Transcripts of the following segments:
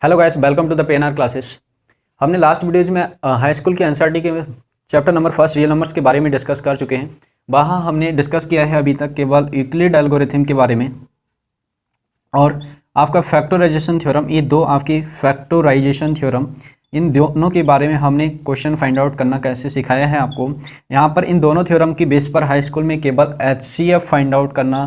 Hello guys, welcome to the PNR classes. हमने last videos में high school के NCERT के chapter number first real numbers के बारे में डिस्कस कर चुके हैं। वहाँ हमने डिस्कस किया है अभी तक केवल यूक्लिड एल्गोरिथम के बारे में और आपका फैक्टराइजेशन थ्योरम, ये दो आपकी फैक्टराइजेशन थ्योरम, इन दोनों के बारे में हमने क्वेश्चन फाइंड आउट करना कैसे सिखाया है आपको। यहाँ पर इन दोनों थ्योरम की बेस पर हाई स्कूल में केवल HCF फाइंड आउट करना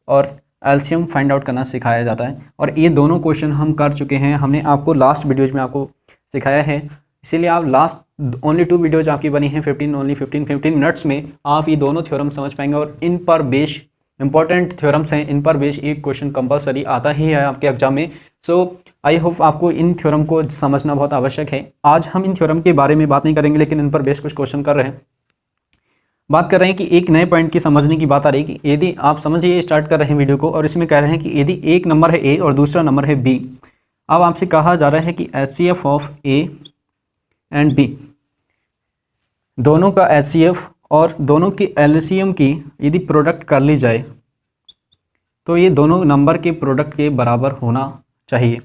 और एलसीएम फाइंड आउट करना सिखाया जाता है और ये दोनों क्वेश्चन हम कर चुके हैं। हमने आपको लास्ट वीडियोज में आपको सिखाया है, इसीलिए आप लास्ट ओनली 2 वीडियोज आपकी बनी हैं 15 मिनट्स में आप ये दोनों थ्योरम समझ पाएंगे और इन पर बेस इंपॉर्टेंट थ्योरम्स हैं, इन पर बेस एक क्वेश्चन कंपलसरी आता ही है आपके एग्जाम में। सो आई होप आपको इन थ्योरम को समझना बहुत आवश्यक है। आज हम इन थ्योरम के बारे में बात नहीं करेंगे, लेकिन इन पर बेस कुछ क्वेश्चन कर रहे हैं, बात कर रहे हैं कि एक नए पॉइंट की समझने की बात आ रही है कि यदि आप समझिए, स्टार्ट कर रहे हैं वीडियो को और इसमें कह रहे हैं कि यदि एक नंबर है A और दूसरा नंबर है B, अब आपसे कहा जा रहा है कि HCF of A and B, दोनों का HCF और दोनों की LCM की यदि प्रोडक्ट कर ली जाए तो ये दोनों नंबर के प्रोडक्ट के बराबर होना चाहिए।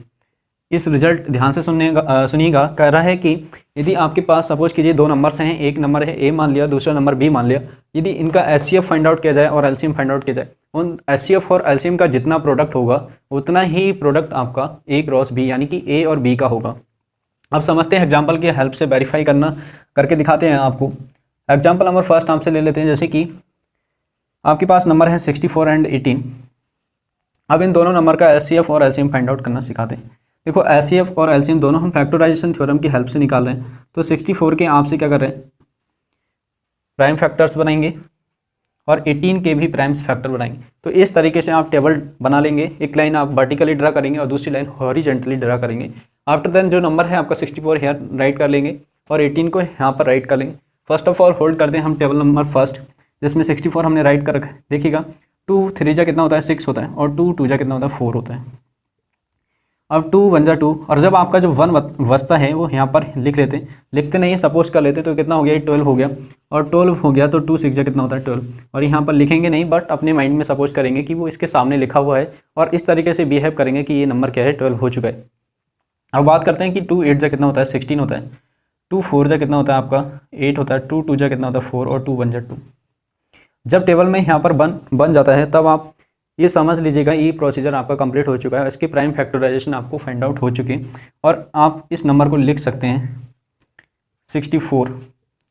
इस रिजल्ट ध्यान से सुनिएगा। कह रहा है कि यदि आपके पास सपोज कीजिए 2 नंबर्स हैं, एक नंबर है A मान लिया, दूसरा नंबर B मान लिया, यदि इनका HCF फाइंड आउट किया जाए और LCM फाइंड आउट किया जाए, उन HCF और LCM का जितना प्रोडक्ट होगा उतना ही प्रोडक्ट आपका A क्रॉस B यानी कि A और B का होगा। अब समझते हैं, एग्जाम्पल की हेल्प से वेरीफाई करके दिखाते हैं आपको। एग्जाम्पल नंबर फर्स्ट आपसे ले लेते हैं, जैसे कि आपके पास नंबर है 64 एंड 18। अब इन दोनों नंबर का HCF और LCM फाइंड आउट करना सिखाते हैं। देखो, HCF और LCM दोनों हम फैक्टराइजेशन थ्योरम की हेल्प से निकाल रहे हैं। तो 64 के आपसे क्या कर रहे हैं, प्राइम फैक्टर्स बनाएंगे और 18 के भी प्राइम्स फैक्टर बनाएंगे। तो इस तरीके से आप टेबल बना लेंगे, एक लाइन आप वर्टिकली ड्रा करेंगे और दूसरी लाइन हॉरिजेंटली ड्रा करेंगे। आफ्टर देन जो नंबर है आपका 64 यहाँ राइट कर लेंगे और 18 को यहाँ पर राइट कर लेंगे। फर्स्ट ऑफ ऑल होल्ड करते हैं हम टेबल नंबर फर्स्ट, जिसमें 64 हमने राइट कर रखा है। देखिएगा 2 3 जा कितना होता है 6 होता है और 2 2 जा कितना होता है 4 होता है। अब 2 1 जा 2 और जब आपका जो 1 बचता है वो यहाँ पर लिखते नहीं है, सपोज कर लेते, तो कितना हो गया, 12 हो गया और 12 हो गया तो 2 6 जा कितना होता है 12। और यहाँ पर लिखेंगे नहीं, बट अपने माइंड में सपोज करेंगे कि वो इसके सामने लिखा हुआ है और इस तरीके से बिहेव करेंगे कि ये नंबर क्या है, 12 हो चुका है। अब बात करते हैं कि 2 8 जा कितना होता है 16 होता है, 2 4 जा कितना होता है आपका 8 होता है, 2 2 जा कितना होता है 4 और 2 1 जा 2। जब टेबल में यहाँ पर बन जाता है तब आप ये समझ लीजिएगा ये प्रोसीजर आपका कंप्लीट हो चुका है, इसकी प्राइम फैक्टराइजेशन आपको फाइंड आउट हो चुकी है और आप इस नंबर को लिख सकते हैं 64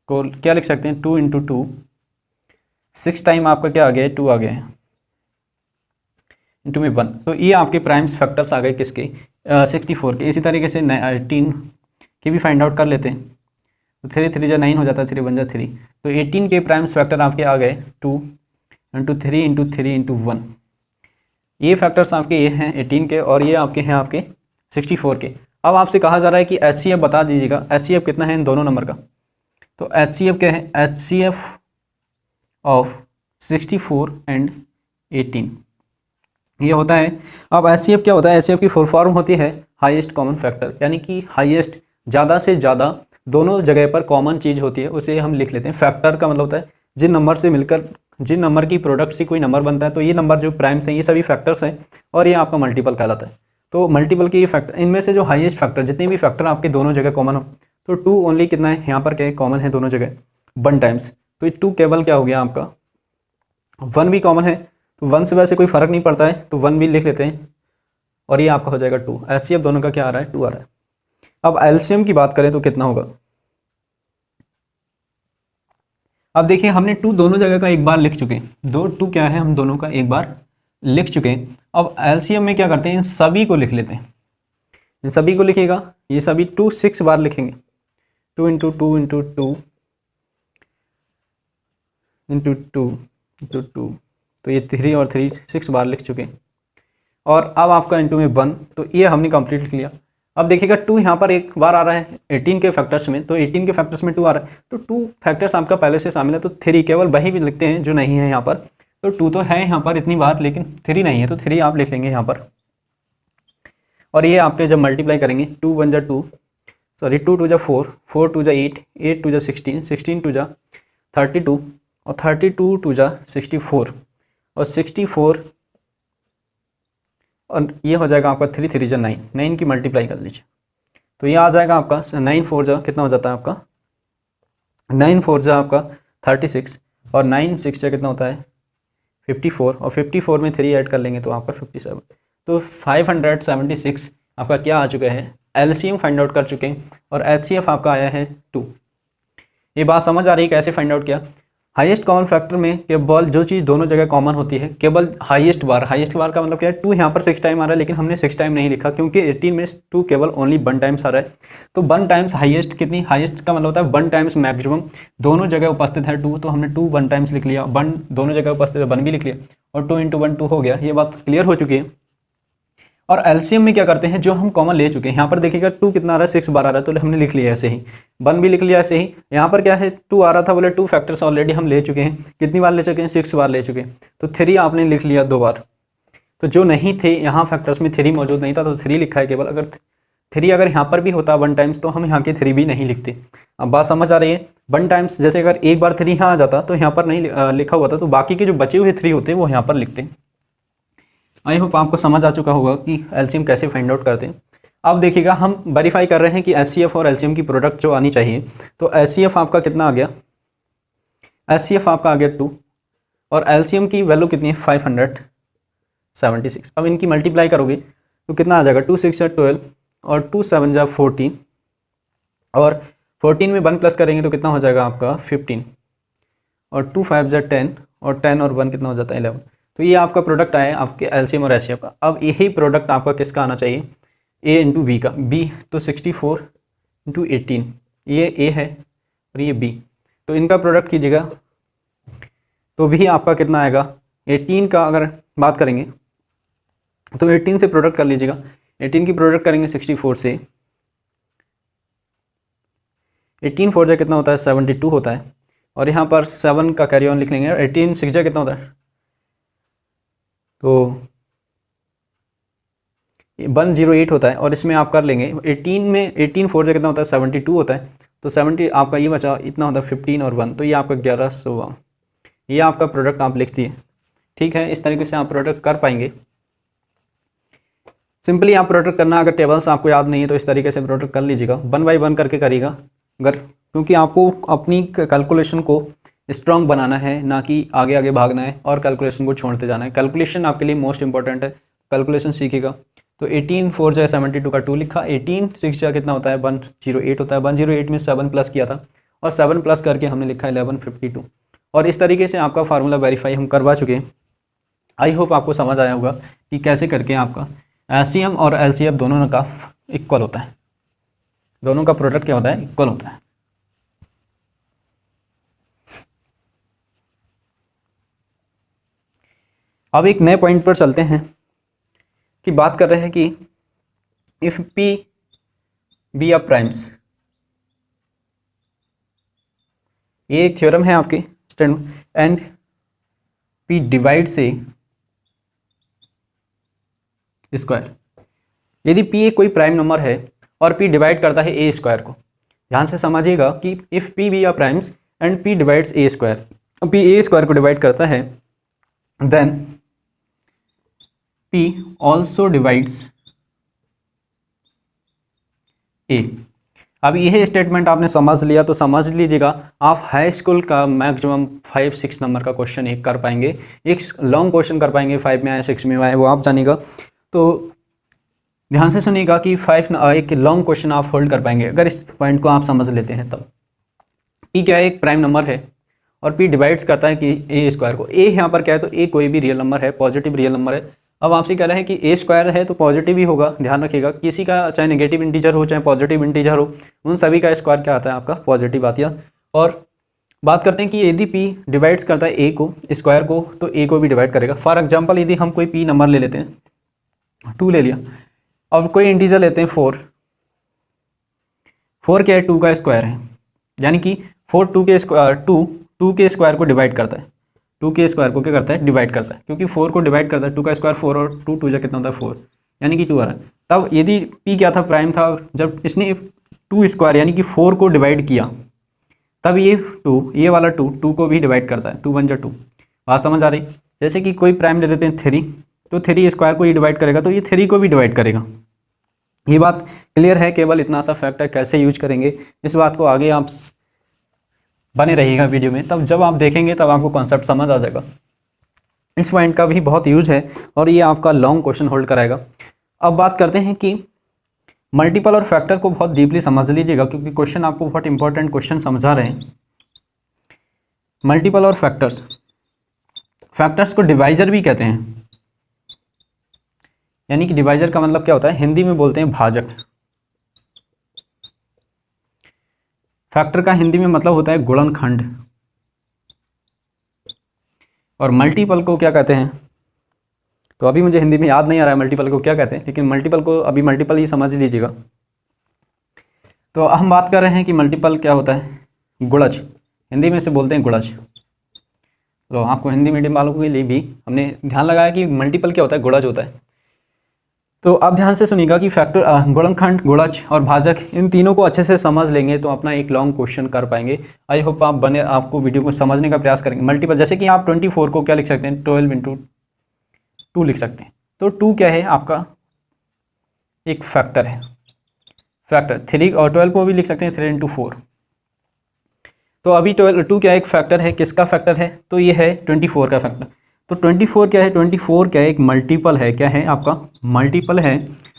को क्या लिख सकते हैं 2 × 2, 6 टाइम आपका क्या आ गया है 2 आ गया है, इंटू में 1। तो ये आपके प्राइम्स फैक्टर्स आ गए किसके 64 के। इसी तरीके से 18 के भी फाइंड आउट कर लेते हैं। तो 3 3 जा 9 हो जाता है, 3 1 जा 3। तो 18 के प्राइम्स फैक्टर आपके आ गए 2 × 3 × 3 × 1। ये फैक्टर्स आपके ये हैं 18 के और ये आपके हैं आपके 64 के। अब आपसे कहा जा रहा है कि HCF बता दीजिएगा, HCF कितना है इन दोनों नंबर का। तो HCF क्या है, HCF ऑफ 64 एंड 18 ये होता है। अब HCF क्या होता है, HCF की फुल फॉर्म होती है हाईएस्ट कॉमन फैक्टर, यानी कि हाईएस्ट ज़्यादा से ज़्यादा दोनों जगह पर कॉमन चीज़ होती है, उसे हम लिख लेते हैं। फैक्टर का मतलब होता है जिन नंबर से मिलकर जिन नंबर की प्रोडक्ट से कोई नंबर बनता है, तो ये नंबर जो प्राइम्स हैं ये सभी फैक्टर्स हैं और ये आपका मल्टीपल कहलाता है। तो मल्टीपल के ये फैक्टर, इनमें से जो हाईएस्ट फैक्टर जितने भी फैक्टर आपके दोनों जगह कॉमन हो, तो 2 ओनली कितना है यहाँ पर क्या है कॉमन है दोनों जगह 1 टाइम्स। तो ये 2 केवल क्या हो गया आपका 1 भी कॉमन है, तो 1 से वैसे कोई फर्क नहीं पड़ता है तो 1 भी लिख लेते हैं और ये आपका हो जाएगा 2। HCF दोनों का क्या आ रहा है 2 आ रहा है। अब LCM की बात करें तो कितना होगा, अब देखिए हमने 2 दोनों जगह का एक बार लिख चुके हैं, 2 क्या है हम दोनों का एक बार लिख चुके हैं। अब LCM में क्या करते हैं, इन सभी को लिख लेते हैं। इन सभी को लिखिएगा, ये सभी 2 6 बार लिखेंगे, 2 × 2 × 2 × 2 × 2, तो ये 3 और 3 6 बार लिख चुके हैं। और अब आपका इंटू में 1, तो ये हमने कंप्लीट लिख लिया। अब देखिएगा 2 यहाँ पर एक बार आ रहा है 18 के फैक्टर्स में, तो 18 के फैक्टर्स में 2 आ रहा है, तो 2 फैक्टर्स आपका पहले से शामिल है, तो 3 केवल वही भी लिखते हैं जो नहीं है यहाँ पर। तो 2 तो है यहाँ पर इतनी बार, लेकिन 3 नहीं है, तो 3 आप लिख लेंगे यहाँ पर। और ये आपके जब मल्टीप्लाई करेंगे 2 1 जा 2, सॉरी 2 2 जा 4, 4 2 जा 8, 8 2 जा 16, 16 2 जा 32 और 32 टू जा 64 और 64 और ये हो जाएगा आपका 3 3 जा 9, 9 की मल्टीप्लाई कर लीजिए तो ये आ जाएगा आपका 9 4 जा कितना हो जाता है आपका 9 4 जा आपका 36 और 9 6 जा कितना होता है 54 और 54 में 3 ऐड कर लेंगे तो आपका 57। तो 576 आपका क्या आ चुका है, एलसीएम फाइंड आउट कर चुके हैं और एचसीएफ आपका आया है 2। ये बात समझ आ रही है कैसे फाइंड आउट किया। हाईएस्ट कॉमन फैक्टर में केवल जो चीज़ दोनों जगह कॉमन होती है केवल हाईएस्ट बार का मतलब क्या है 2 यहाँ पर 6 टाइम आ रहा है लेकिन हमने 6 टाइम नहीं लिखा क्योंकि 18 में 2 केवल ओनली 1 टाइम्स आ रहा है। तो 1 टाइम्स हाईएस्ट कितनी, हाईएस्ट का मतलब होता है 1 टाइम्स मैक्सिमम, दोनों जगह उपस्थित है 2 तो हमने 2 1 टाइम्स लिख लिया, 1 दोनों जगह उपस्थित है 1 भी लिख लिया और 2 × 1 2 हो गया। ये बात क्लियर हो चुकी है। और एलसीएम में क्या करते हैं जो हम कॉमन ले चुके हैं, यहाँ पर देखिएगा 2 कितना आ रहा है 6 बार आ रहा है तो हमने लिख लिया ऐसे ही, 1 भी लिख लिया ऐसे ही। यहाँ पर क्या है 2 आ रहा था बोले 2 फैक्टर्स ऑलरेडी हम ले चुके हैं, कितनी बार ले चुके हैं 6 बार ले चुके हैं तो 3 आपने लिख लिया 2 बार। तो जो नहीं थे यहाँ फैक्टर्स में 3 मौजूद नहीं था तो 3 लिखा है केवल। अगर 3 अगर यहाँ पर भी होता 1 टाइम्स तो हम यहाँ के 3 भी नहीं लिखते। अब बात समझ आ रही है। 1 टाइम्स जैसे अगर एक बार 3 यहाँ आ जाता तो यहाँ पर नहीं लिखा हुआ था तो बाकी के जो बचे हुए 3 होते वो यहाँ पर लिखते। आई होप आपको समझ आ चुका होगा कि एलसीएम कैसे फाइंड आउट करते हैं। अब देखिएगा हम वेरीफाई कर रहे हैं कि एचसीएफ और एलसीएम की प्रोडक्ट जो आनी चाहिए। तो एचसीएफ आपका कितना आ गया, एचसीएफ आपका आ गया 2 और एलसीएम की वैल्यू कितनी है 576। अब इनकी मल्टीप्लाई करोगे तो कितना आ जाएगा 2 6 जा 12 और 2 7 जा 14 और 14 में 1 प्लस करेंगे तो कितना हो जाएगा आपका 15 और 2 5 जा 10 और 10 और 1 कितना हो जाता है 11। तो ये आपका प्रोडक्ट आया है आपके एलसीएम और एचसीएफ का। अब यही प्रोडक्ट आपका किसका आना चाहिए, ए इंटू बी का। बी तो 64 इंटू 18, ये ए है और ये बी, तो इनका प्रोडक्ट कीजिएगा तो भी आपका कितना आएगा 18 का अगर बात करेंगे तो 18 से प्रोडक्ट कर लीजिएगा। 18 की प्रोडक्ट करेंगे 64 से, 18 4 जा कितना होता है 72 होता है और यहाँ पर 7 का कैरी ऑन लिख लेंगे। 18 6 जा कितना होता है तो 108 होता है और इसमें आप कर लेंगे 18 में 18 4 जा कितना होता है 72 होता है तो 70 आपका ये बचा इतना होता है 15 और 1 तो ये आपका 1100। ये आपका प्रोडक्ट आप लिख दिए, ठीक है। इस तरीके से आप प्रोडक्ट कर पाएंगे। सिंपली आप प्रोडक्ट करना, अगर टेबल्स आपको याद नहीं है तो इस तरीके से प्रोडक्ट कर लीजिएगा, 1 बाई 1 करके करिएगा। अगर क्योंकि आपको अपनी कैलकुलेशन को स्ट्रॉन्ग बनाना है, ना कि आगे आगे भागना है और कैलकुलेशन को छोड़ते जाना है। कैलकुलेशन आपके लिए मोस्ट इंपॉर्टेंट है, कैलकुलेशन सीखिएगा। तो 18 4 जा 72 का 2 लिखा, 18 6 जा कितना होता है 108 होता है, 108 में 7 प्लस किया था और 7 प्लस करके हमने लिखा 1152 और इस तरीके से आपका फार्मूला वेरीफाई हम करवा चुके हैं। आई होप आपको समझ आया होगा कि कैसे करके आपका एचसीएम और एलसीएफ दोनों का इक्वल होता है, दोनों का प्रोडक्ट क्या होता है इक्वल होता है। अब एक नए पॉइंट पर चलते हैं कि बात कर रहे हैं कि if P be a primes, ये एक थ्योरम है आपके एंड पी डिवाइड से स्क्वायर। यदि पी एक कोई प्राइम नंबर है और पी डिवाइड करता है ए स्क्वायर को, ध्यान से समझिएगा कि if P be a primes and P divides A square, P A square को डिवाइड करता है then P also divides A। अब यह स्टेटमेंट आपने समझ लिया तो समझ लीजिएगा आप हाई स्कूल का मैक्सिमम 5-6 नंबर का क्वेश्चन एक कर पाएंगे, एक लॉन्ग क्वेश्चन कर पाएंगे, 5 में आए 6 में आए वो आप जानिएगा। तो ध्यान से सुनिएगा कि एक लॉन्ग क्वेश्चन आप होल्ड कर पाएंगे अगर इस पॉइंट को आप समझ लेते हैं तब। P क्या है एक प्राइम नंबर है और P डिवाइड्स करता है कि ए स्क्वायर को। ए यहाँ पर क्या है तो ए कोई भी रियल नंबर है, पॉजिटिव रियल नंबर है। अब आपसे कह रहे हैं कि ए स्क्वायर है तो पॉजिटिव ही होगा, ध्यान रखिएगा। किसी का चाहे नेगेटिव इंटीजर हो चाहे पॉजिटिव इंटीजर हो, उन सभी का स्क्वायर क्या आता है आपका पॉजिटिव आती है। और बात करते हैं कि यदि पी डिवाइड्स करता है ए को स्क्वायर को तो ए को भी डिवाइड करेगा। फॉर एग्जांपल यदि हम कोई पी नंबर ले लेते हैं, 2 ले लिया, अब कोई इंटीजर लेते हैं 4 क्या है 2 का स्क्वायर है, यानी कि 4 2 के स्क्वायर को डिवाइड करता है, 2 के स्क्वायर को क्या करता है डिवाइड करता है, क्योंकि 4 को डिवाइड करता है 2 का स्क्वायर 4 और 2 2 जा कितना होता है 4, यानी कि 2 आ रहा है। तब यदि p क्या था प्राइम था, जब इसने 2 स्क्वायर यानी कि 4 को डिवाइड किया तब ये 2, ये वाला 2 को भी डिवाइड करता है, 2 1 2। बात समझ आ रही? जैसे कि कोई प्राइम ले देते हैं 3, तो 3 स्क्वायर को ये डिवाइड करेगा, तो ये 3 को भी डिवाइड करेगा। ये बात क्लियर है? केवल इतना सा फैक्टर कैसे यूज करेंगे, इस बात को आगे आप बने रहिएगा वीडियो में, तब जब आप देखेंगे तब आपको कॉन्सेप्ट समझ आ जाएगा। इस पॉइंट का भी बहुत यूज है और ये आपका लॉन्ग क्वेश्चन होल्ड कराएगा। अब बात करते हैं कि मल्टीपल और फैक्टर को बहुत डीपली समझ लीजिएगा, क्योंकि क्वेश्चन आपको बहुत इंपॉर्टेंट क्वेश्चन समझा रहे हैं। मल्टीपल और फैक्टर्स, फैक्टर्स को डिवाइजर भी कहते हैं, यानी कि डिवाइजर का मतलब क्या होता है, हिंदी में बोलते हैं भाजक। फैक्टर का हिंदी में मतलब होता है गुणनखंड। और मल्टीपल को क्या कहते हैं, तो अभी मुझे हिंदी में याद नहीं आ रहा है मल्टीपल को क्या कहते हैं, लेकिन मल्टीपल को अभी मल्टीपल ही समझ लीजिएगा। तो हम बात कर रहे हैं कि मल्टीपल क्या होता है, गुणज, हिंदी में से बोलते हैं गुणज। तो आपको हिंदी मीडियम वालों के लिए भी हमने ध्यान लगाया कि मल्टीपल क्या होता है, गुणज होता है। तो अब ध्यान से सुनिएगा कि फैक्टर, गुणनखंड, गुणज और भाजक, इन तीनों को अच्छे से समझ लेंगे तो अपना एक लॉन्ग क्वेश्चन कर पाएंगे। आई होप आपको वीडियो को समझने का प्रयास करेंगे। मल्टीपल, जैसे कि आप 24 को क्या लिख सकते हैं, 12 × 2 लिख सकते हैं। तो 2 क्या है, आपका एक फैक्टर है, फैक्टर। 3 और 12 को भी लिख सकते हैं 3 × 4। तो अभी 2 क्या है, एक फैक्टर है, किसका फैक्टर है, तो ये है 24 का फैक्टर। तो 24 क्या है, 24 क्या है, एक मल्टीपल है, क्या है आपका मल्टीपल है।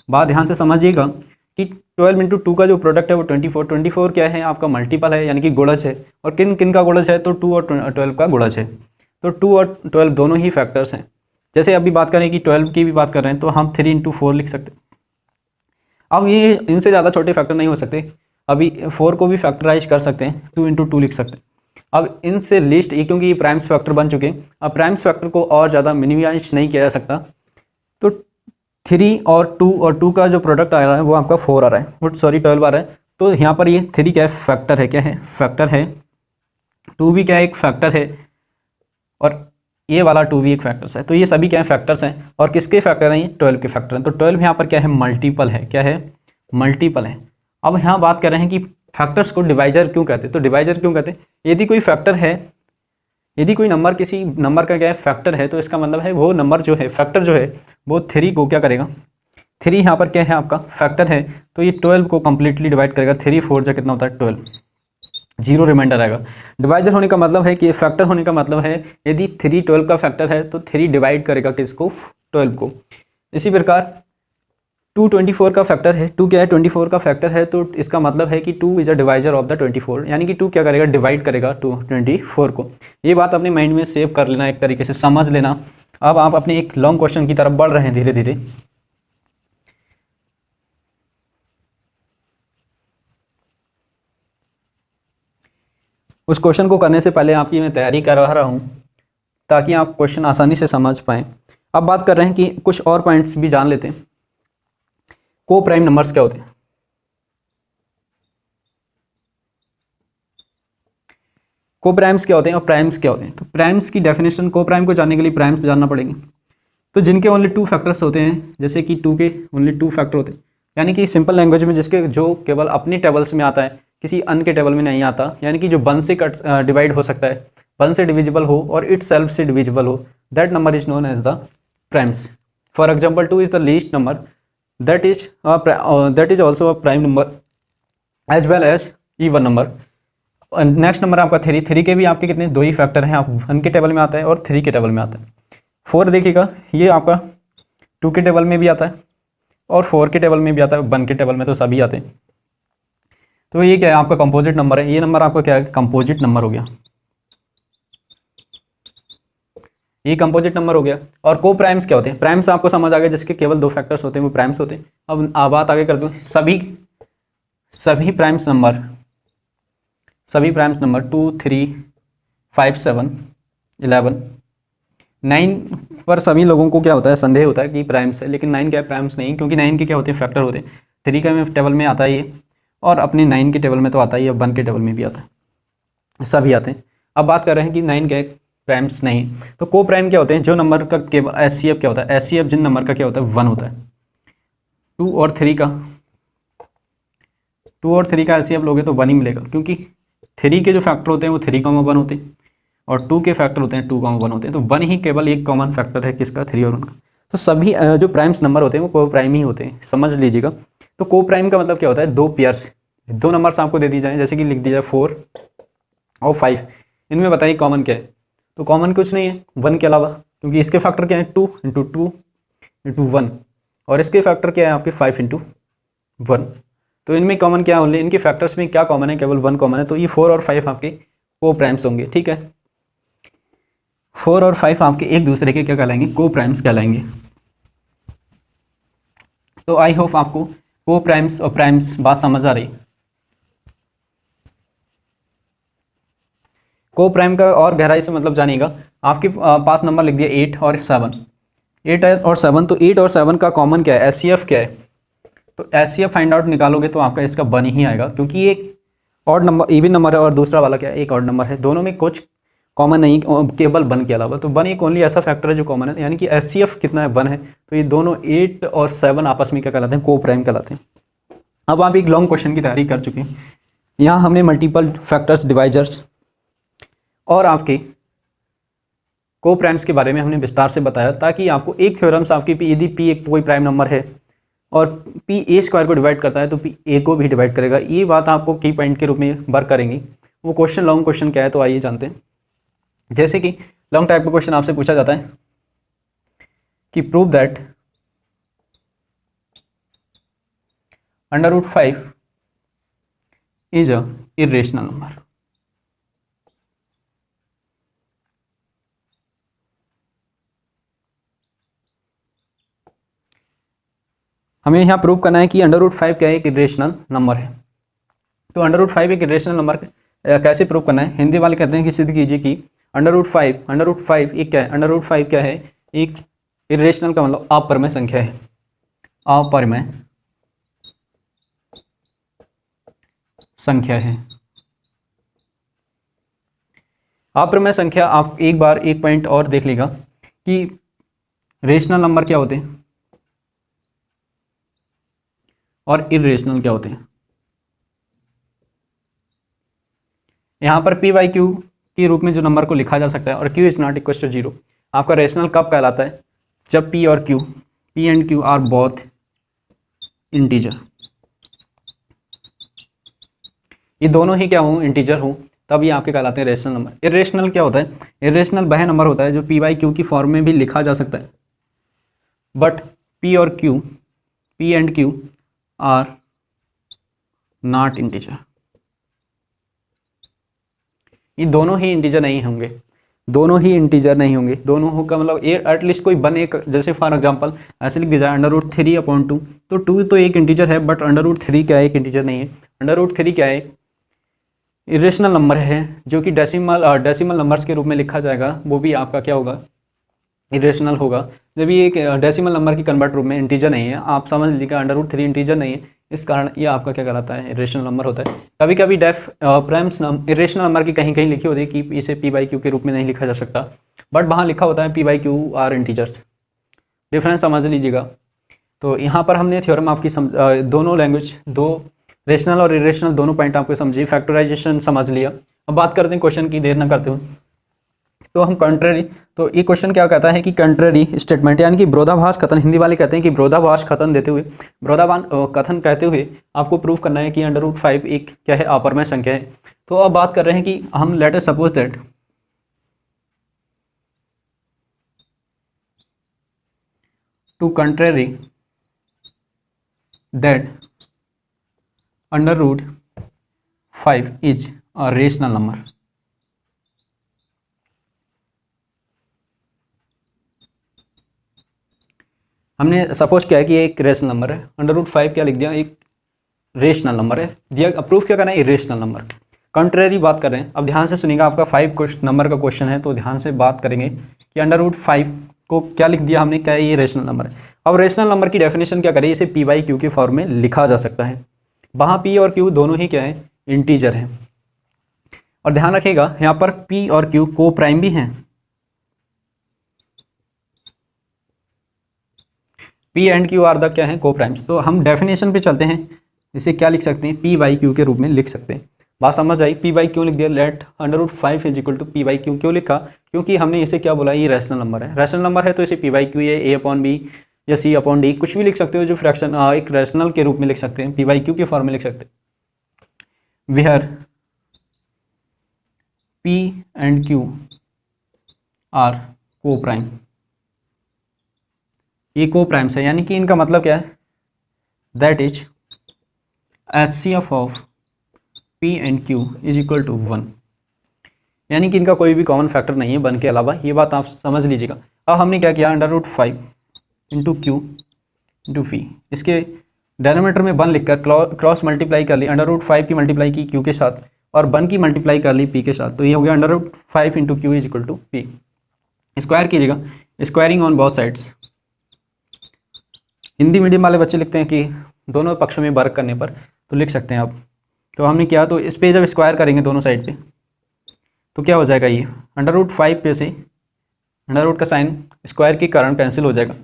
बात ध्यान से समझिएगा कि 12 × 2 का जो प्रोडक्ट है वो 24 क्या है, आपका मल्टीपल है, यानी कि गुणज है। और किन किन का गुणज है, तो 2 और 12 का गुणज है। तो 2 और 12 दोनों ही फैक्टर्स हैं। जैसे अभी बात करें कि 12 की भी बात कर रहे हैं, तो हम 3 × 4 लिख सकते हैं। अब ये इनसे ज़्यादा छोटे फैक्टर नहीं हो सकते, अभी 4 को भी फैक्टराइज कर सकते हैं, 2 × 2 लिख सकते हैं। अब इनसे लिस्ट, क्योंकि ये प्राइम्स फैक्टर बन चुके हैं, अब प्राइम्स फैक्टर को और ज़्यादा मिनिमाइज नहीं किया जा सकता। तो 3 और 2 का जो प्रोडक्ट आ रहा है वो आपका 4 आ रहा है, सॉरी 12 आ रहा है। तो यहाँ पर ये 3 क्या है, फैक्टर है, क्या है, फैक्टर है। 2 भी क्या है, एक फैक्टर है, और ये वाला 2 भी एक फैक्टर्स है। तो ये सभी क्या है, फैक्टर्स हैं। और किसके फैक्टर हैं, ये 12 के फैक्टर हैं। तो 12 यहाँ पर क्या है, मल्टीपल है, क्या है, मल्टीपल है। अब यहाँ बात कर रहे हैं कि फैक्टर्स को डिवाइजर क्यों कहते हैं। तो डिवाइजर क्यों कहते हैं, यदि कोई फैक्टर है, यदि कोई नंबर किसी नंबर का क्या है, फैक्टर है, तो इसका मतलब है वो नंबर जो है, फैक्टर जो है वो 3 को क्या करेगा, 3 यहाँ पर क्या है आपका फैक्टर है, तो ये 12 को कंप्लीटली डिवाइड करेगा। 3 4 जा कितना होता है, 12, 0 रिमाइंडर आएगा। डिवाइजर होने का मतलब है कि फैक्टर होने का मतलब है यदि 3 12 का फैक्टर है तो 3 डिवाइड करेगा किसको, 12 को। इसी प्रकार 2 24 का फैक्टर है, 2 क्या है, 24 का फैक्टर है, तो इसका मतलब है कि 2 is a divisor of the 24, यानी कि 2 क्या करेगा, डिवाइड करेगा 24 को। ये बात अपने माइंड में सेव कर लेना, एक तरीके से समझ लेना। अब आप अपने एक लॉन्ग क्वेश्चन की तरफ बढ़ रहे हैं धीरे धीरे। उस क्वेश्चन को करने से पहले आपकी मैं तैयारी करवा रहा हूँ ताकि आप क्वेश्चन आसानी से समझ पाएँ। अब बात कर रहे हैं कि कुछ और पॉइंट्स भी जान लेते हैं। को प्राइम नंबर्स क्या होते हैं, को प्राइम्स क्या होते हैं और प्राइम्स क्या होते हैं। तो प्राइम्स की डेफिनेशन, को प्राइम को जानने के लिए प्राइम्स जानना पड़ेंगे। तो जिनके ओनली 2 फैक्टर्स होते हैं, जैसे कि 2 के ओनली 2 फैक्टर होते हैं, यानी कि सिंपल लैंग्वेज में जिसके जो केवल अपनी टेबल्स में आता है, किसी अन्य के टेबल में नहीं आता, यानी कि जो 1 से डिवाइड हो सकता है, 1 से डिविजिबल हो और इट सेल्फ से डिविजिबल हो, that number is known as the primes. For example 2 is the least number, that is also a prime number as well as even number। Next number आपका 3 के भी आपके कितने, 2 ही फैक्टर हैं, आप 1 के टेबल में आता है और 3 के टेबल में आता है। 4 देखिएगा, ये आपका 2 के टेबल में भी आता है और 4 के टेबल में भी आता है, 1 के टेबल में तो सभी आते हैं। तो ये क्या है, आपका कंपोजिट नंबर है। ये नंबर आपका क्या है, कंपोजिट नंबर हो गया, ये कंपोजिट नंबर हो गया। और को प्राइम्स क्या होते हैं, प्राइम्स आपको समझ आ गया, जिसके केवल 2 फैक्टर्स होते हैं वो प्राइम्स होते हैं। अब बात आगे कर दूँ, सभी प्राइम्स नंबर 2 3 5 7 11 9 पर सभी लोगों को क्या होता है, संदेह होता है कि प्राइम्स है, लेकिन 9 क्या है, प्राइम्स नहीं, क्योंकि 9 के क्या होते हैं, फैक्टर होते हैं। 3 का टेबल में आता है ये, और अपने 9 के टेबल में तो आता ही है, 1 के टेबल में भी आता है, सभी आते हैं। अब बात कर रहे हैं कि 9 क्या है, प्राइम्स नहीं। तो को प्राइम क्या होते हैं, जो नंबर का केवल एचसीएफ क्या होता है, एचसीएफ जिन नंबर का क्या होता है, 1 होता है। 2 और 3 का एचसीएफ लोगे तो 1 ही मिलेगा, क्योंकि 3 के जो फैक्टर होते हैं वो 3,1 होते हैं और 2 के फैक्टर होते हैं 2,1 होते हैं। तो 1 ही केवल एक कॉमन फैक्टर है किसका, 3 और 1 का। तो सभी जो प्राइम्स नंबर होते हैं वो को प्राइम ही होते हैं, समझ लीजिएगा। तो को प्राइम का मतलब क्या होता है, दो पेयर्स, दो नंबर्स आपको दे दी जाए, जैसे कि लिख दिया 4 और 5, इनमें बताइए कॉमन क्या है। तो कॉमन कुछ नहीं है 1 के अलावा, क्योंकि इसके फैक्टर क्या है 2 इंटू 2 इंटू 1 और इसके फैक्टर क्या है आपके 5 इंटू 1। तो इनमें कॉमन क्या है, ओनली इनके फैक्टर्स में क्या कॉमन है, केवल 1 कॉमन है। तो ये 4 और 5 आपके को प्राइम्स होंगे, ठीक है। 4 और 5 आपके एक दूसरे के क्या कहलाएंगे, को प्राइम्स कहलाएंगे। तो आई होप आपको को प्राइम्स और प्राइम्स बात समझ आ रही। को प्राइम का और गहराई से मतलब जानिएगा। आपके पास नंबर लिख दिया 8 और 7, 8 और 7, तो 8 और 7 का कॉमन क्या है, एचसीएफ क्या है। तो एचसीएफ फाइंड आउट निकालोगे तो आपका इसका 1 ही आएगा, क्योंकि एक ऑड नंबर इवन नंबर है और दूसरा वाला क्या है, एक ऑड नंबर है। दोनों में कुछ कॉमन नहीं, केवल 1 के अलावा। तो 1 एक ओनली ऐसा फैक्टर है जो कॉमन है, यानी कि एचसीएफ कितना है, 1 है। तो ये दोनों 8 और 7 आपस में क्या कहलाते हैं, को प्राइम कहलाते हैं। अब आप एक लॉन्ग क्वेश्चन की तैयारी कर चुके हैं। यहाँ हमने मल्टीपल फैक्टर्स, डिवाइजर्स और आपके को प्राइम्स के बारे में हमने विस्तार से बताया, ताकि आपको एक थ्योरम से आपकी यदि पी एक कोई प्राइम नंबर है और पी ए स्क्वायर को डिवाइड करता है तो पी ए को भी डिवाइड करेगा। ये बात आपको की पॉइंट के रूप में वर्क करेंगी। वो क्वेश्चन लॉन्ग क्वेश्चन क्या है, तो आइए जानते हैं। जैसे कि लॉन्ग टाइप का क्वेश्चन आपसे पूछा जाता है कि prove that √5 is a irrational number. हमें यहाँ प्रूव करना है कि √5 क्या है, एक इरेशनल नंबर है। तो √5 एक इरेशनल नंबर कैसे प्रूव करना है, हिंदी वाले कहते हैं कि सिद्ध कीजिए कि √5 एक क्या है, √5 क्या है, एक इरेशनल का मतलब अपरिमेय संख्या है, अपरिमेय संख्या है। अपरिमेय संख्या, आप एक बार एक पॉइंट और देख लेगा कि रेशनल नंबर क्या होते हैं और इरेशनल क्या होते हैं। यहाँ पर पी बाई क्यू के रूप में जो नंबर को लिखा जा सकता है, और Q is not equal to 0। आपका रेशनल कब कहलाता है, जब पी और Q, P and Q are both integer, ये दोनों ही क्या हों, इंटीजर हों, तब ये आपके कहलाते हैं रेशनल नंबर। इरेशनल क्या होता है, इरेशनल वह नंबर होता है जो पी बाई क्यू की फॉर्म में भी लिखा जा सकता है, बट पी और Q, P and Q are not integer. ये दोनों ही इंटीजर नहीं होंगे, दोनों ही इंटीजर नहीं होंगे। दोनों हो का मतलब एटलीस्ट कोई बन एक, जैसे फॉर एग्जांपल ऐसे लिख दिया जाए √3/2, तो 2 तो एक इंटीजर है, बट √3 क्या है, एक इंटीजर नहीं है। √3 क्या है, इरेशनल नंबर है, जो कि डेसिमल नंबर्स के रूप में लिखा जाएगा, वो भी आपका क्या होगा, इरेशनल होगा। जब ये एक डेसिमल नंबर की कन्वर्ट रूप में इंटीजर नहीं है, आप समझ लीजिएगा √3 इंटीजर नहीं है, इस कारण ये आपका क्या कहलाता है, इरेशनल नंबर होता है। कभी कभी प्राइम्स इरेशनल नंबर की कहीं कहीं लिखी होती है कि इसे पी बाई क्यू के रूप में नहीं लिखा जा सकता, बट वहाँ लिखा होता है P by Q R integers. Difference समझ लीजिएगा। तो यहाँ पर हमने थ्योरम आपकी दोनों लैंग्वेज, दो रेशनल और इरेशनल दोनों पॉइंट आपको समझिए, फैक्टराइजेशन समझ लिया। अब बात करते हैं क्वेश्चन की, देर न करते हुए। तो हम कंट्ररी, तो ये क्वेश्चन क्या कहता है कि कंट्ररी स्टेटमेंट, यानी कि विरोधाभास कथन, हिंदी वाले कहते हैं कि विरोधाभास कथन देते हुए, विरोधाभास कथन कहते हुए आपको प्रूव करना है कि √5 एक क्या है, अपरिमेय संख्या है। तो अब बात कर रहे हैं कि हम let us suppose that to contrary that √5 is a rational number. हमने सपोज किया है कि एक रेशनल नंबर है, √5 क्या लिख दिया, एक रेशनल नंबर है दिया। अप्रूव क्या करना है, इरेशनल नंबर। कंट्रेरी बात कर रहे हैं। अब ध्यान से सुनिएगा, आपका 5 नंबर का क्वेश्चन है, तो ध्यान से बात करेंगे कि √5 को क्या लिख दिया हमने, क्या है, ये रेशनल नंबर है। अब रेशनल नंबर की डेफिनेशन क्या करें, इसे पी बाई क्यू के फॉर्म में लिखा जा सकता है। वहाँ पी और क्यू दोनों ही क्या है, इंटीजर हैं। और ध्यान रखिएगा यहाँ पर पी और क्यू को प्राइम भी हैं, P and Q are the क्या है, को प्राइम्स। तो हम डेफिनेशन पे चलते हैं, इसे क्या लिख सकते हैं, पी बाई क्यू के रूप में लिख सकते हैं। बात समझ आई। पी बाई क्यू लिख दिया, let √5 is equal to P by Q. क्यों लिखा? क्योंकि हमने इसे क्या बोला, ये रैशनल नंबर है। रैशनल नंबर है तो इसे पी बाई क्यू या ए अपॉन बी या सी अपॉन डी कुछ भी लिख सकते हो, जो फ्रैक्शन एक रैशनल के रूप में लिख सकते हैं, पी बाई क्यू के फॉर्म में लिख सकते हैं। Where P and Q are coprime, ये को प्राइम्स है, यानी कि इनका मतलब क्या है, that is HCF of P and Q is equal to 1, यानी कि इनका कोई भी कॉमन फैक्टर नहीं है 1 के अलावा। ये बात आप समझ लीजिएगा। अब हमने क्या किया, √5 इंटू क्यू इंटू फी, इसके डेनोमीटर में 1 लिखकर क्रॉस मल्टीप्लाई कर ली, √5 की मल्टीप्लाई की क्यू के साथ और 1 की मल्टीप्लाई कर ली पी के साथ, तो ये हो गया √5 into Q is equal to P. Square कीजिएगा, squaring on both sides. Hindi medium वाले बच्चे लिखते हैं कि दोनों पक्षों में वर्क करने पर, तो लिख सकते हैं आप। तो हमने किया, तो इस पे जब स्क्वायर करेंगे दोनों साइड पे तो क्या हो जाएगा, ये √5 पे से √ का साइन स्क्वायर के कारण कैंसिल हो जाएगा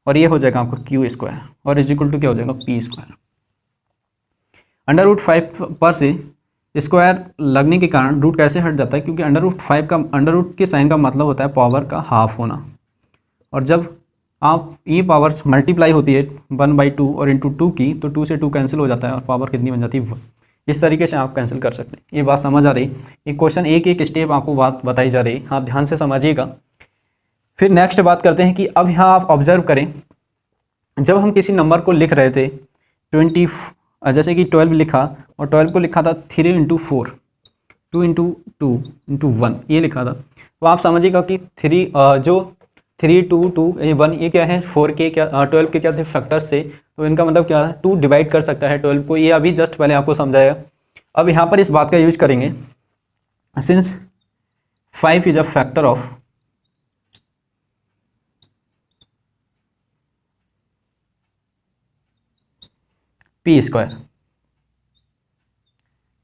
और ये हो जाएगा आपका क्यू स्क्वायर और इज इक्वल टू क्या हो जाएगा, पी स्क्वायर। √5 पर से स्क्वायर लगने के कारण रूट कैसे हट जाता है, क्योंकि √5 का √ के साइन का मतलब होता है पावर का हाफ होना, और जब आप ये पावर्स मल्टीप्लाई होती है 1/2 और इंटू 2 की, तो 2 से 2 कैंसिल हो जाता है और पावर कितनी बन जाती है 1। इस तरीके से आप कैंसिल कर सकते हैं। ये बात समझ आ रही? ये क्वेश्चन एक एक स्टेप आपको बात बताई जा रही है, आप ध्यान से समझिएगा। फिर नेक्स्ट बात करते हैं कि अब यहाँ आप ऑब्जर्व करें, जब हम किसी नंबर को लिख रहे थे 20, जैसे कि 12 लिखा और 12 को लिखा था 3 × 4, 2 × 2 × 1 ये लिखा था, तो आप समझिएगा कि 3, 2, 2, 1 ये क्या है, 4 के क्या 12 के क्या थे फैक्टर्स थे, तो इनका मतलब क्या है, 2 डिवाइड कर सकता है 12 को। ये अभी जस्ट पहले आपको समझाया। अब यहाँ पर इस बात का यूज करेंगे, since 5 is a factor of P square.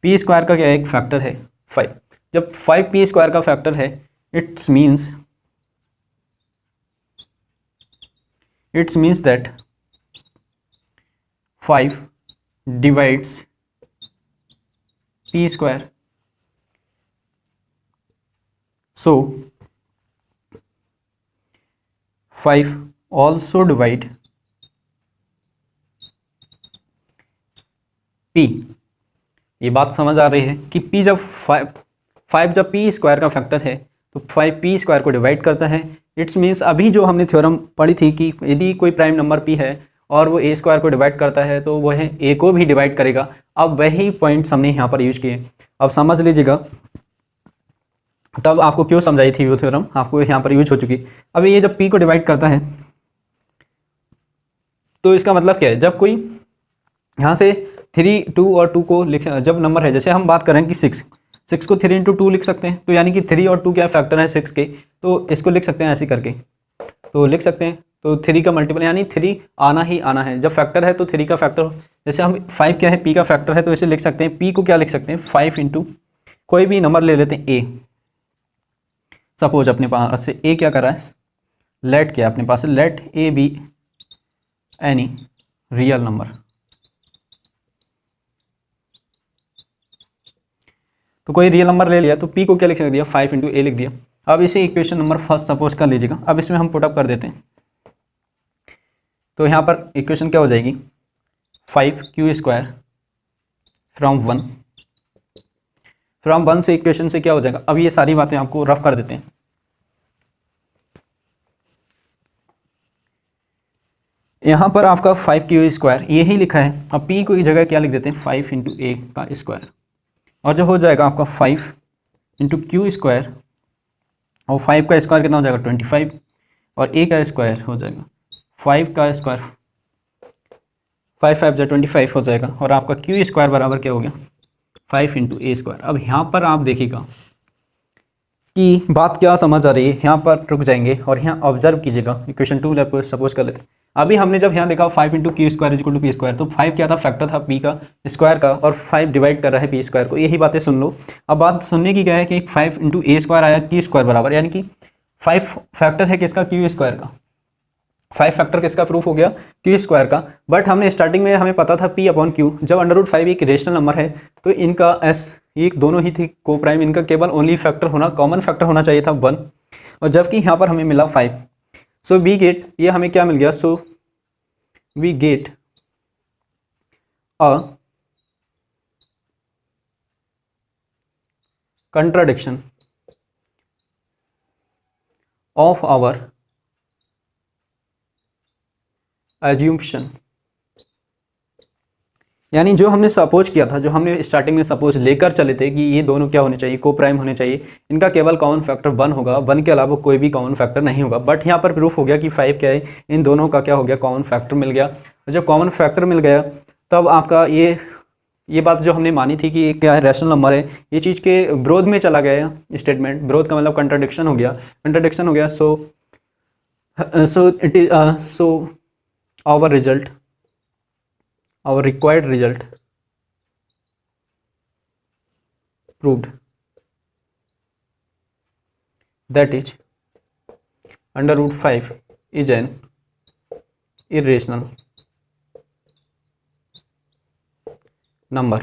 P square का क्या एक फैक्टर है 5। जब 5 पी स्क्वायर का फैक्टर है, it's means that 5 divides p square. So 5 also divide p। ये बात समझ आ रही है कि p जब 5 जब p स्क्वायर का फैक्टर है तो 5 p स्क्वायर को डिवाइड करता है। इट्स मीन्स अभी जो हमने थ्योरम पढ़ी थी कि यदि कोई प्राइम नंबर p है और वो a स्क्वायर को डिवाइड करता है तो वह a को भी डिवाइड करेगा। अब वही पॉइंट्स हमने यहाँ पर यूज किए, अब समझ लीजिएगा। तब आपको क्यों समझाई थी वो थ्योरम, आपको यहाँ पर यूज हो चुकी। अब ये जब p को डिवाइड करता है तो इसका मतलब क्या है, जब कोई यहाँ से 3, 2 और 2 को लिख, जब नंबर है, जैसे हम बात करें कि 6 को 3 × 2 लिख सकते हैं, तो यानी कि 3 और 2 क्या फैक्टर है 6 के, तो इसको लिख सकते हैं ऐसे करके, तो लिख सकते हैं। तो 3 का मल्टीपल यानी 3 आना ही आना है, जब फैक्टर है तो 3 का फैक्टर, जैसे हम 5 क्या है p का फैक्टर है, तो इसे लिख सकते हैं, p को क्या लिख सकते हैं 5 × कोई भी नंबर ले लेते हैं a। सपोज अपने पास से a क्या कर रहा है, लेट क्या अपने पास से, let a be any real number. तो कोई रियल नंबर ले लिया तो p को क्या लिख दिया 5 × a लिख दिया। अब इसे इक्वेशन नंबर फर्स्ट सपोज कर लीजिएगा। अब इसमें हम पुटअप कर देते हैं, तो यहाँ पर इक्वेशन क्या हो जाएगी 5q² फ्रॉम 1 से इक्वेशन से क्या हो जाएगा। अब ये सारी बातें आपको रफ कर देते हैं। यहाँ पर आपका 5q² यही लिखा है, अब p को की जगह क्या लिख देते हैं 5 × a का स्क्वायर, और जो हो जाएगा आपका 5 × q², और 5 का स्क्वायर कितना हो जाएगा 25, और a का स्क्वायर हो जाएगा 5 का स्क्वायर, 5 5 जा 25 हो जाएगा, और आपका q² बराबर क्या हो गया 5 × a²। अब यहाँ पर आप देखिएगा कि बात क्या समझ आ रही है। यहाँ पर रुक जाएंगे और यहाँ ऑब्जर्व कीजिएगा, इक्वेशन 2 सपोज कर लेते हैं। अभी हमने जब यहाँ देखा 5 × q² = p², तो 5 क्या था फैक्टर था p का स्क्वायर का, और 5 डिवाइड कर रहा है p² को। यही बातें सुन लो। अब बात सुनने की क्या है कि 5 × a² आया q² बराबर, यानी कि 5 फैक्टर है किसका q² का, 5 फैक्टर किसका प्रूफ हो गया, क्यू स्क्वायर का। बट हमने स्टार्टिंग में हमें पता था पी अपॉन क्यू, जब √5 एक रेशनल नंबर है तो इनका एस ये दोनों ही थी को प्राइम, इनका केवल ओनली फैक्टर होना, कॉमन फैक्टर होना चाहिए था 1, और जबकि यहाँ पर हमें मिला 5। सो वी गेट, ये हमें क्या मिल गया, so we get a contradiction of our assumption, यानी जो हमने सपोज किया था, जो हमने स्टार्टिंग में सपोज लेकर चले थे कि ये दोनों क्या होने चाहिए, को प्राइम होने चाहिए, इनका केवल कॉमन फैक्टर 1 होगा, 1 के अलावा कोई भी कॉमन फैक्टर नहीं होगा। बट यहाँ पर प्रूफ हो गया कि 5 क्या है, इन दोनों का क्या हो गया, कॉमन फैक्टर मिल गया। और जब कॉमन फैक्टर मिल गया तब आपका ये बात जो हमने मानी थी कि ये क्या है, रैशनल नंबर है, ये चीज़ के विरोध में चला गया स्टेटमेंट। विरोध का मतलब कंट्राडिक्शन हो गया। So it is so our result, our required result proved that is √5 is an irrational number.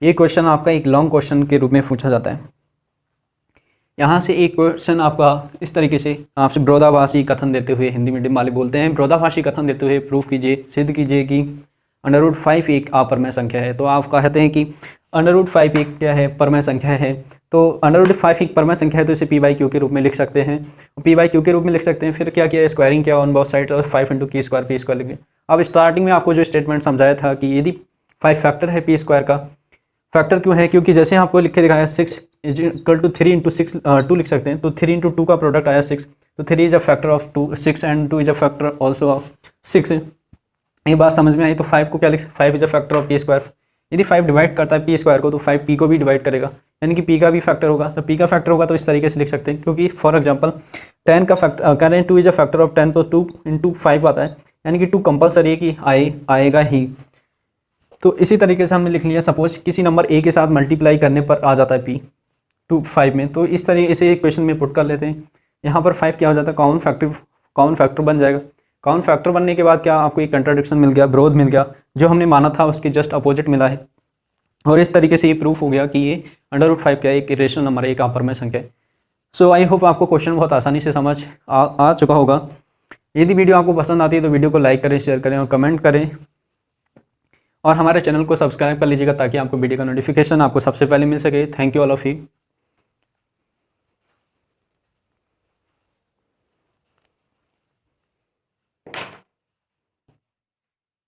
ये क्वेश्चन आपका एक लॉन्ग क्वेश्चन के रूप में पूछा जाता है। यहाँ से एक क्वेश्चन आपका इस तरीके से आपसे विरोधाभासी कथन देते हुए, हिंदी मीडियम वाले बोलते हैं विरोधाभासी कथन देते हुए प्रूफ कीजिए, सिद्ध कीजिए कि √5 एक अपरमेय संख्या है। तो आप कहते हैं कि √5 एक क्या है, परमेय संख्या है। तो √5 एक परमेय संख्या है तो इसे p/q के रूप में लिख सकते हैं, p/q के रूप में लिख सकते हैं। फिर क्या किया, स्क्वायरिंग किया ऑन बोथ साइड और 5 × p² लिखे। अब स्टार्टिंग में आपको जो स्टेटमेंट समझाया था कि यदि 5 फैक्टर है p² का, फैक्टर क्यों है, क्योंकि जैसे आपको लिख के दिखाया 6 = 3 × 6 2 लिख सकते हैं। तो 3 × 2 का प्रोडक्ट आया 6, तो 3 is a factor of 6 and 2 is a factor also of 6। ये बात समझ में आई। तो 5 को क्या लिख, 5 is a factor of p²। यदि 5 डिवाइड करता है p² को तो 5 p को भी डिवाइड करेगा, यानी कि p का भी फैक्टर होगा। तो p का फैक्टर होगा तो इस तरीके से लिख सकते हैं, क्योंकि फॉर एग्जांपल 10 का फैक्टर कह रहे हैं 2 इज अ फैक्टर ऑफ 10, तो 2 × 5 आता है, यानी कि 2 कंपलसरी है कि आएगा ही। तो इसी तरीके से हमने लिख लिया, सपोज किसी नंबर a के साथ मल्टीप्लाई करने पर आ जाता है p 5 में, तो इस तरीके से क्वेश्चन में पुट कर लेते हैं। यहाँ पर 5 क्या हो जाता है, कॉमन फैक्टर बन जाएगा। कॉमन फैक्टर बनने के बाद क्या आपको एक कंट्राडिक्शन मिल गया, विरोध मिल गया, जो हमने माना था उसके जस्ट अपोजिट मिला है। और इस तरीके से ये प्रूफ हो गया कि ये √5 क्या एक रेशनल नंबर है, एक अपरमेय संख्या है। सो आई होप आपको क्वेश्चन बहुत आसानी से समझ आ चुका होगा। यदि वीडियो आपको पसंद आती है तो वीडियो को लाइक करें, शेयर करें और कमेंट करें, और हमारे चैनल को सब्सक्राइब कर लीजिएगा ताकि आपको वीडियो का नोटिफिकेशन आपको सबसे पहले मिल सके। Thank you all of you.